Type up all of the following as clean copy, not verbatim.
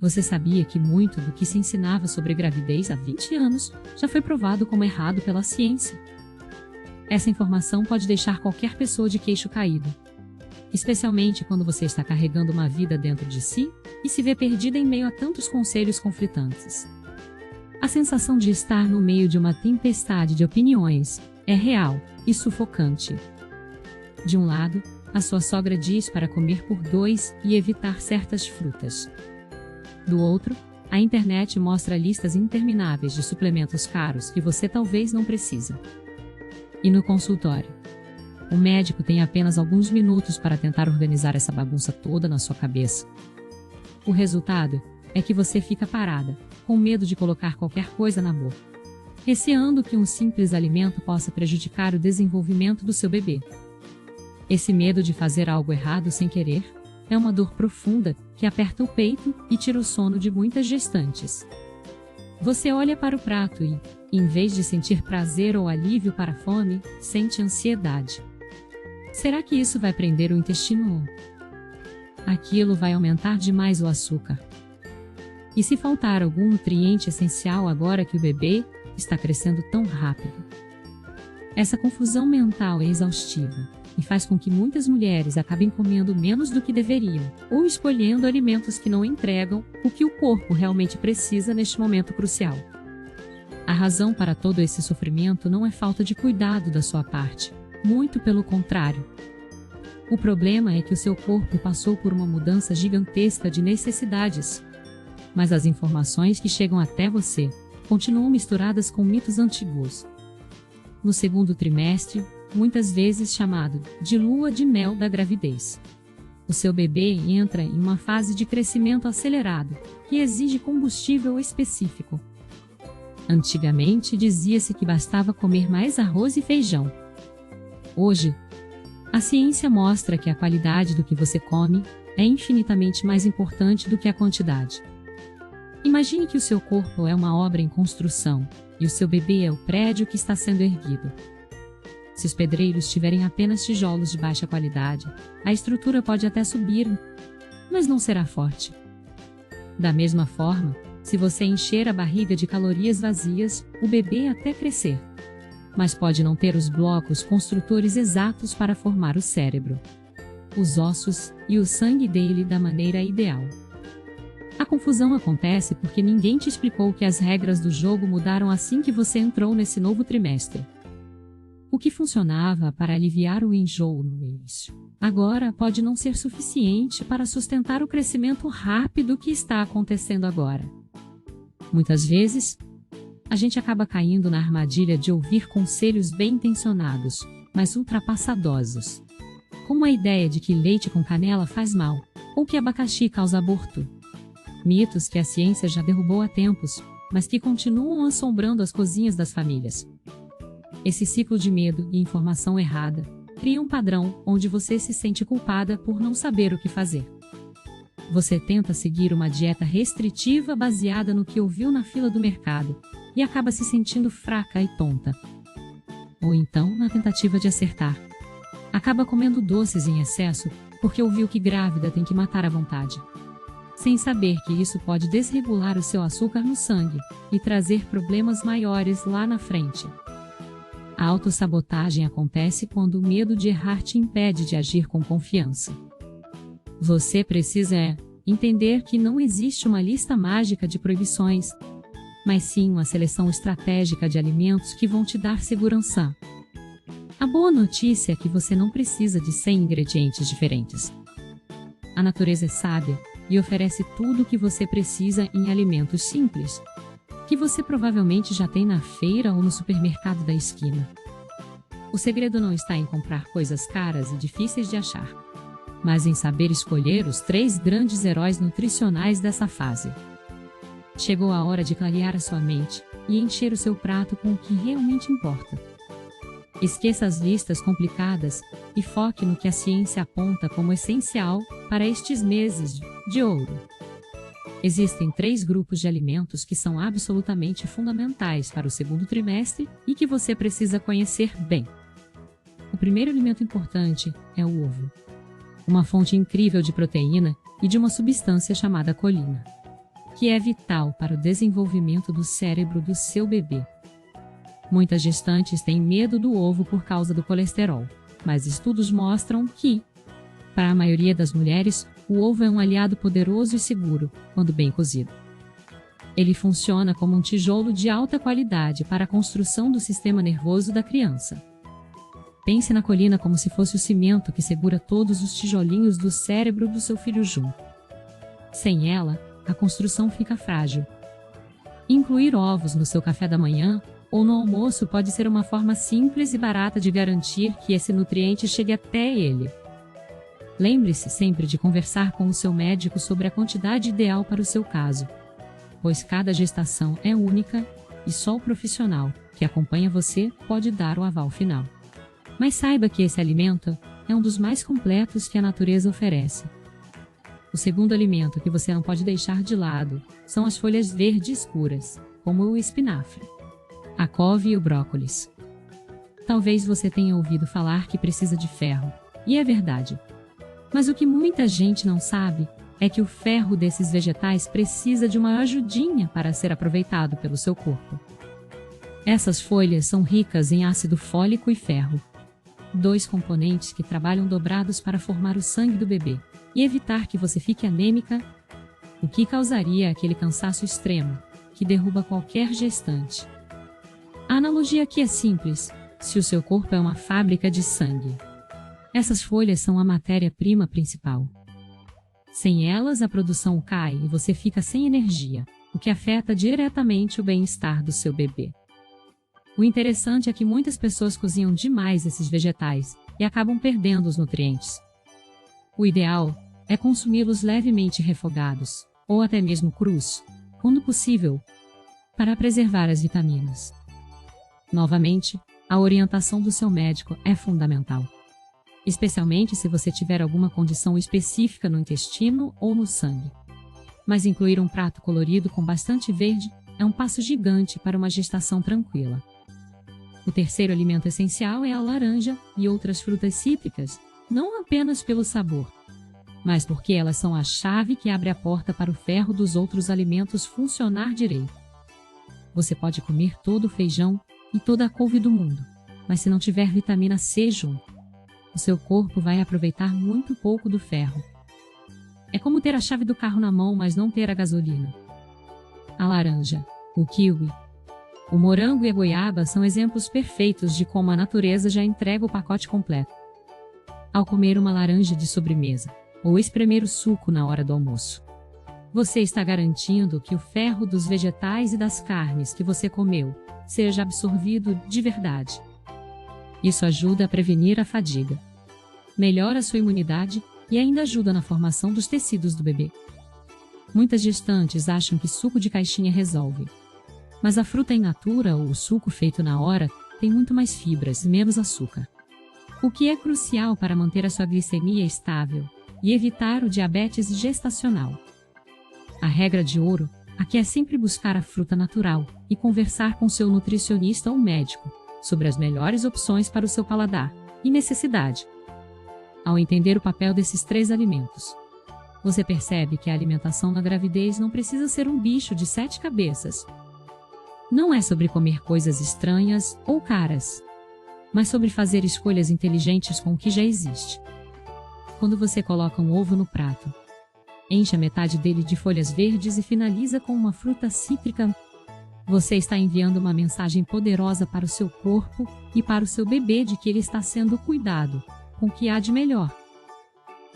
Você sabia que muito do que se ensinava sobre gravidez há 20 anos já foi provado como errado pela ciência? Essa informação pode deixar qualquer pessoa de queixo caído, especialmente quando você está carregando uma vida dentro de si e se vê perdida em meio a tantos conselhos conflitantes. A sensação de estar no meio de uma tempestade de opiniões é real e sufocante. De um lado, a sua sogra diz para comer por 2 e evitar certas frutas. Do outro, a internet mostra listas intermináveis de suplementos caros que você talvez não precisa. E no consultório, o médico tem apenas alguns minutos para tentar organizar essa bagunça toda na sua cabeça. O resultado é que você fica parada, com medo de colocar qualquer coisa na boca, receando que um simples alimento possa prejudicar o desenvolvimento do seu bebê. Esse medo de fazer algo errado sem querer é uma dor profunda que aperta o peito e tira o sono de muitas gestantes. Você olha para o prato e, em vez de sentir prazer ou alívio para a fome, sente ansiedade. Será que isso vai prender o intestino? Aquilo vai aumentar demais o açúcar. E se faltar algum nutriente essencial agora que o bebê está crescendo tão rápido? Essa confusão mental é exaustiva e faz com que muitas mulheres acabem comendo menos do que deveriam, ou escolhendo alimentos que não entregam o que o corpo realmente precisa neste momento crucial. A razão para todo esse sofrimento não é falta de cuidado da sua parte, muito pelo contrário. O problema é que o seu corpo passou por uma mudança gigantesca de necessidades. Mas as informações que chegam até você continuam misturadas com mitos antigos. No segundo trimestre, muitas vezes chamado de lua de mel da gravidez, o seu bebê entra em uma fase de crescimento acelerado, que exige combustível específico. Antigamente dizia-se que bastava comer mais arroz e feijão. Hoje, a ciência mostra que a qualidade do que você come é infinitamente mais importante do que a quantidade. Imagine que o seu corpo é uma obra em construção, e o seu bebê é o prédio que está sendo erguido. Se os pedreiros tiverem apenas tijolos de baixa qualidade, a estrutura pode até subir, mas não será forte. Da mesma forma, se você encher a barriga de calorias vazias, o bebê até crescer, mas pode não ter os blocos construtores exatos para formar o cérebro, os ossos e o sangue dele da maneira ideal. A confusão acontece porque ninguém te explicou que as regras do jogo mudaram assim que você entrou nesse novo trimestre. O que funcionava para aliviar o enjoo no início, agora pode não ser suficiente para sustentar o crescimento rápido que está acontecendo agora. Muitas vezes, a gente acaba caindo na armadilha de ouvir conselhos bem-intencionados, mas ultrapassadosos, como a ideia de que leite com canela faz mal, ou que abacaxi causa aborto. Mitos que a ciência já derrubou há tempos, mas que continuam assombrando as cozinhas das famílias. Esse ciclo de medo e informação errada cria um padrão onde você se sente culpada por não saber o que fazer. Você tenta seguir uma dieta restritiva baseada no que ouviu na fila do mercado e acaba se sentindo fraca e tonta. Ou então, na tentativa de acertar, acaba comendo doces em excesso porque ouviu que grávida tem que matar à vontade, sem saber que isso pode desregular o seu açúcar no sangue e trazer problemas maiores lá na frente. A autossabotagem acontece quando o medo de errar te impede de agir com confiança. Você precisa entender que não existe uma lista mágica de proibições, mas sim uma seleção estratégica de alimentos que vão te dar segurança. A boa notícia é que você não precisa de 100 ingredientes diferentes. A natureza é sábia e oferece tudo o que você precisa em alimentos simples, que você provavelmente já tem na feira ou no supermercado da esquina. O segredo não está em comprar coisas caras e difíceis de achar, mas em saber escolher os 3 grandes heróis nutricionais dessa fase. Chegou a hora de clarear a sua mente e encher o seu prato com o que realmente importa. Esqueça as listas complicadas e foque no que a ciência aponta como essencial para estes meses de ouro. Existem 3 grupos de alimentos que são absolutamente fundamentais para o segundo trimestre e que você precisa conhecer bem. O primeiro alimento importante é o ovo, uma fonte incrível de proteína e de uma substância chamada colina. que é vital para o desenvolvimento do cérebro do seu bebê. Muitas gestantes têm medo do ovo por causa do colesterol, mas estudos mostram que, para a maioria das mulheres, o ovo é um aliado poderoso e seguro, quando bem cozido. Ele funciona como um tijolo de alta qualidade para a construção do sistema nervoso da criança. Pense na colina como se fosse o cimento que segura todos os tijolinhos do cérebro do seu filho junto. Sem ela, a construção fica frágil. Incluir ovos no seu café da manhã ou no almoço pode ser uma forma simples e barata de garantir que esse nutriente chegue até ele. Lembre-se sempre de conversar com o seu médico sobre a quantidade ideal para o seu caso, pois cada gestação é única e só o profissional que acompanha você pode dar o aval final. Mas saiba que esse alimento é um dos mais completos que a natureza oferece. O segundo alimento que você não pode deixar de lado são as folhas verdes escuras, como o espinafre, a couve e o brócolis. Talvez você tenha ouvido falar que precisa de ferro, e é verdade. Mas o que muita gente não sabe é que o ferro desses vegetais precisa de uma ajudinha para ser aproveitado pelo seu corpo. Essas folhas são ricas em ácido fólico e ferro, dois componentes que trabalham dobrados para formar o sangue do bebê e evitar que você fique anêmica, o que causaria aquele cansaço extremo que derruba qualquer gestante. A analogia aqui é simples: se o seu corpo é uma fábrica de sangue, essas folhas são a matéria-prima principal. Sem elas, a produção cai e você fica sem energia, o que afeta diretamente o bem-estar do seu bebê. O interessante é que muitas pessoas cozinham demais esses vegetais e acabam perdendo os nutrientes. O ideal é consumi-los levemente refogados, ou até mesmo crus, quando possível, para preservar as vitaminas. Novamente, a orientação do seu médico é fundamental, especialmente se você tiver alguma condição específica no intestino ou no sangue. Mas incluir um prato colorido com bastante verde é um passo gigante para uma gestação tranquila. O terceiro alimento essencial é a laranja e outras frutas cítricas, não apenas pelo sabor, mas porque elas são a chave que abre a porta para o ferro dos outros alimentos funcionar direito. Você pode comer todo o feijão e toda a couve do mundo, mas se não tiver vitamina C junto, o seu corpo vai aproveitar muito pouco do ferro. É como ter a chave do carro na mão, mas não ter a gasolina. A laranja, o kiwi, o morango e a goiaba são exemplos perfeitos de como a natureza já entrega o pacote completo. Ao comer uma laranja de sobremesa, ou espremer o suco na hora do almoço, você está garantindo que o ferro dos vegetais e das carnes que você comeu seja absorvido de verdade. Isso ajuda a prevenir a fadiga, melhora a sua imunidade e ainda ajuda na formação dos tecidos do bebê. Muitas gestantes acham que suco de caixinha resolve, mas a fruta in natura ou o suco feito na hora tem muito mais fibras e menos açúcar, o que é crucial para manter a sua glicemia estável e evitar o diabetes gestacional. A regra de ouro aqui é sempre buscar a fruta natural e conversar com seu nutricionista ou médico sobre as melhores opções para o seu paladar e necessidade. Ao entender o papel desses três alimentos, você percebe que a alimentação na gravidez não precisa ser um bicho de 7 cabeças. Não é sobre comer coisas estranhas ou caras, mas sobre fazer escolhas inteligentes com o que já existe. Quando você coloca um ovo no prato, enche a metade dele de folhas verdes e finaliza com uma fruta cítrica, você está enviando uma mensagem poderosa para o seu corpo e para o seu bebê de que ele está sendo cuidado com o que há de melhor.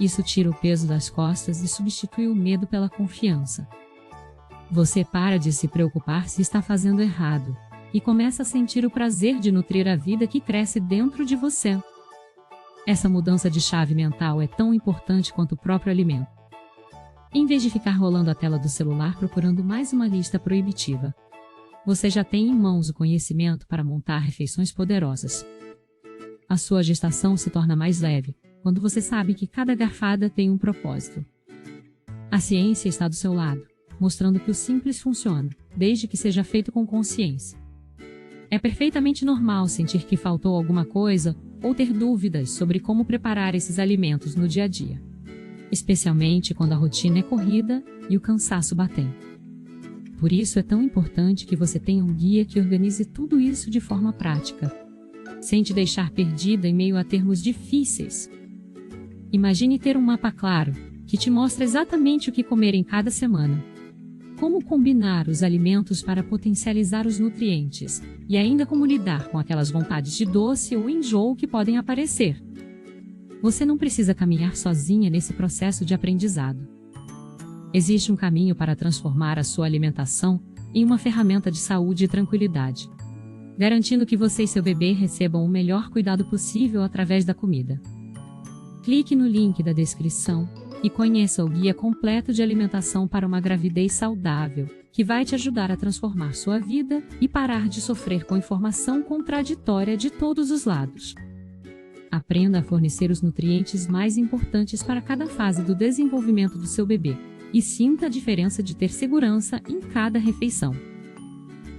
Isso tira o peso das costas e substitui o medo pela confiança. Você para de se preocupar se está fazendo errado e começa a sentir o prazer de nutrir a vida que cresce dentro de você. Essa mudança de chave mental é tão importante quanto o próprio alimento. Em vez de ficar rolando a tela do celular procurando mais uma lista proibitiva, você já tem em mãos o conhecimento para montar refeições poderosas. A sua gestação se torna mais leve quando você sabe que cada garfada tem um propósito. A ciência está do seu lado, mostrando que o simples funciona, desde que seja feito com consciência. É perfeitamente normal sentir que faltou alguma coisa ou ter dúvidas sobre como preparar esses alimentos no dia a dia, especialmente quando a rotina é corrida e o cansaço batente. Por isso é tão importante que você tenha um guia que organize tudo isso de forma prática, sem te deixar perdida em meio a termos difíceis. Imagine ter um mapa claro, que te mostra exatamente o que comer em cada semana, como combinar os alimentos para potencializar os nutrientes, e ainda como lidar com aquelas vontades de doce ou enjoo que podem aparecer. Você não precisa caminhar sozinha nesse processo de aprendizado. Existe um caminho para transformar a sua alimentação em uma ferramenta de saúde e tranquilidade, garantindo que você e seu bebê recebam o melhor cuidado possível através da comida. Clique no link da descrição e conheça o guia completo de alimentação para uma gravidez saudável, que vai te ajudar a transformar sua vida e parar de sofrer com informação contraditória de todos os lados. Aprenda a fornecer os nutrientes mais importantes para cada fase do desenvolvimento do seu bebê, e sinta a diferença de ter segurança em cada refeição.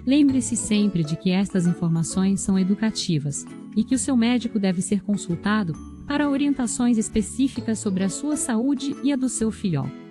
Lembre-se sempre de que estas informações são educativas, e que o seu médico deve ser consultado para orientações específicas sobre a sua saúde e a do seu filhote.